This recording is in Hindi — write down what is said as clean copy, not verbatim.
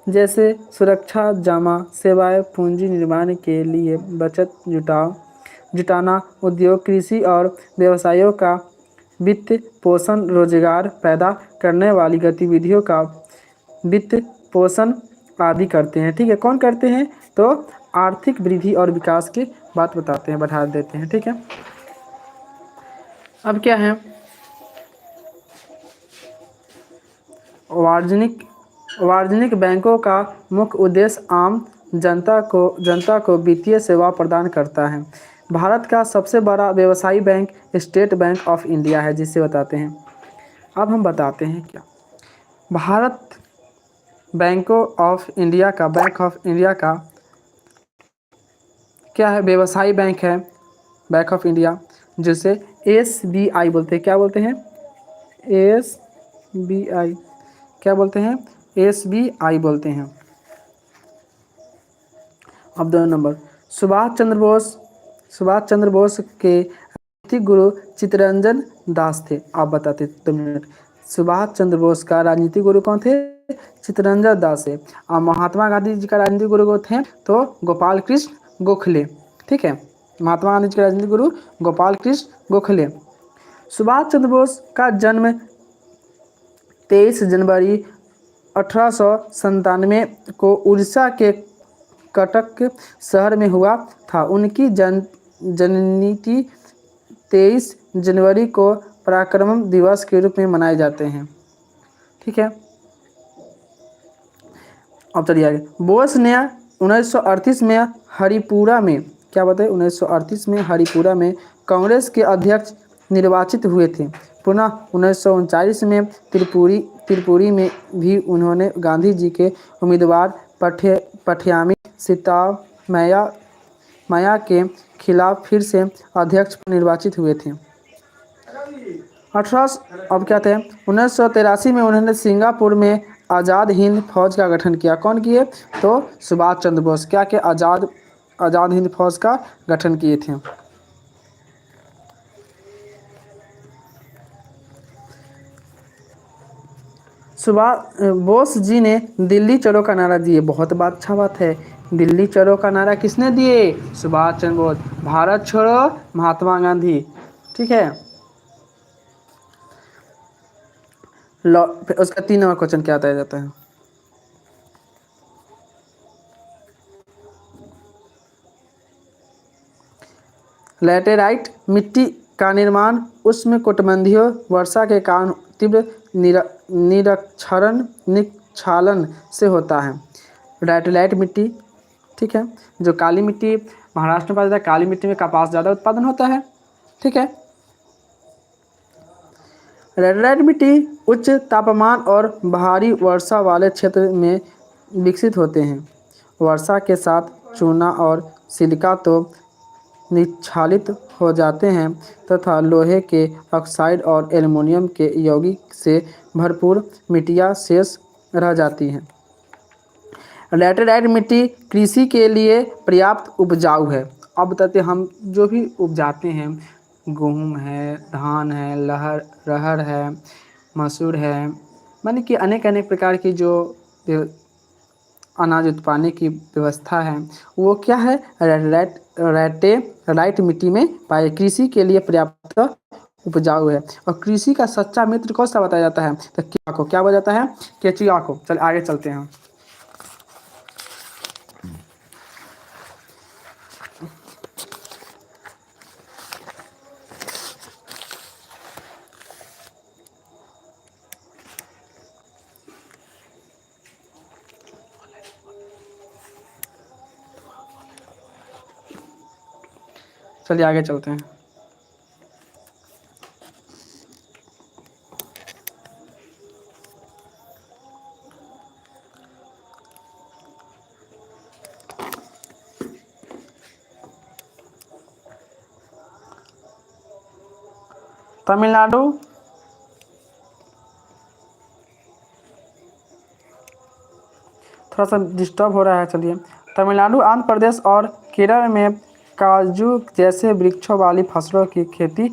जैसे सुरक्षा जमा, सेवाएं, पूंजी निर्माण के लिए बचत जुटाना, उद्योग, कृषि और व्यवसायों का वित्त पोषण, रोजगार पैदा करने वाली गतिविधियों का वित्त पोषण आदि करते हैं। ठीक है, कौन करते हैं? तो आर्थिक वृद्धि और विकास की बात बताते हैं, बढ़ा देते हैं। ठीक है, अब क्या है? वाणिज्यिक बैंकों का मुख्य उद्देश्य आम जनता को वित्तीय सेवा प्रदान करता है। भारत का सबसे बड़ा व्यवसायी bank state bank of India है, जिसे बताते हैं। अब हम बताते हैं क्या भारत बैंक ऑफ इंडिया का क्या है? व्यवसायी बैंक है, बैंक ऑफ इंडिया, जिसे SBI बोलते हैं। क्या बोलते हैं? SBI। क्या बोलते हैं? SBI बोलते हैं। अब 2 नंबर, सुभाष चंद्र बोस के राजनीतिक गुरु चित्तरंजन दास थे। आप बताते 2 मिनट। सुभाष चंद्र बोस का राजनीतिक गुरु कौन थे? चित्तरंजन दास है। और महात्मा गांधी जी का राजनीतिक गुरु कौन थे? तो गोपाल कृष्ण गोखले। ठीक है, महात्मा गांधी जी के राजनीतिक गुरु गोपाल कृष्ण गोखले। सुभाष चंद्र बोस का जन्म 23 जनवरी 1897 को उड़ीसा के कटक शहर में हुआ था। उनकी जन्मतिथि 23 जनवरी को पराक्रम दिवस के रूप में मनाए जाते हैं। ठीक है, अब चलिए आगे। बोस ने 1938 में हरिपुरा में, क्या बताए? 1938 में हरिपुरा में कांग्रेस के अध्यक्ष निर्वाचित हुए थे। पुनः 1939 में त्रिपुरी में भी उन्होंने गांधी जी के उम्मीदवार पठयामी सिद्धारमैया के खिलाफ फिर से अध्यक्ष निर्वाचित हुए थे। 1983 में उन्होंने सिंगापुर में आज़ाद हिंद फौज का गठन किया। कौन किए? तो सुभाष चंद्र बोस। क्या के आज़ाद हिंद फौज का गठन किए थे। सुभाष बोस जी ने दिल्ली चलो का नारा दिए। बहुत अच्छा बात है। दिल्ली चलो का नारा किसने दिए? सुभाष चंद्र बोस। भारत छोड़ो महात्मा गांधी। ठीक है, उसका 3 नंबर क्वेश्चन क्या बताया जाता है? लैटेराइट मिट्टी का निर्माण उष्णकटिबंधीय वर्षा के कारण तीव्र निक्षालन से होता है। लैटेराइट मिट्टी, ठीक है, जो काली मिट्टी महाराष्ट्र में पाया जाता है। काली मिट्टी में कपास ज़्यादा उत्पादन होता है। ठीक है, लैटेराइट मिट्टी उच्च तापमान और भारी वर्षा वाले क्षेत्र में विकसित होते हैं। वर्षा के साथ चूना और सिलिका तो निक्षालित हो जाते हैं तथा लोहे के ऑक्साइड और एल्युमिनियम के यौगिक से भरपूर मिट्टियाँ शेष रह जाती हैं। लैटेराइट मिट्टी कृषि के लिए पर्याप्त उपजाऊ है। अब बताते हैं, हम जो भी उपजाते हैं, गेहूँ है, धान है, रहर है, मसूर है, माने कि अनेक अनेक प्रकार की जो अनाज उत्पादन की व्यवस्था है, वो क्या है? लैटेराइट मिट्टी में पाए। कृषि के लिए पर्याप्त उपजाऊ है। और कृषि का सच्चा मित्र कौन सा बताया जाता है? तो केचुआ को। क्या बताया जाता है? केचुआ को। चल आगे चलते हैं। चलिए आगे चलते हैं। तमिलनाडु, थोड़ा सा डिस्टर्ब हो रहा है। चलिए, तमिलनाडु, आंध्र प्रदेश और केरल में काजू जैसे वृक्षों वाली फसलों की खेती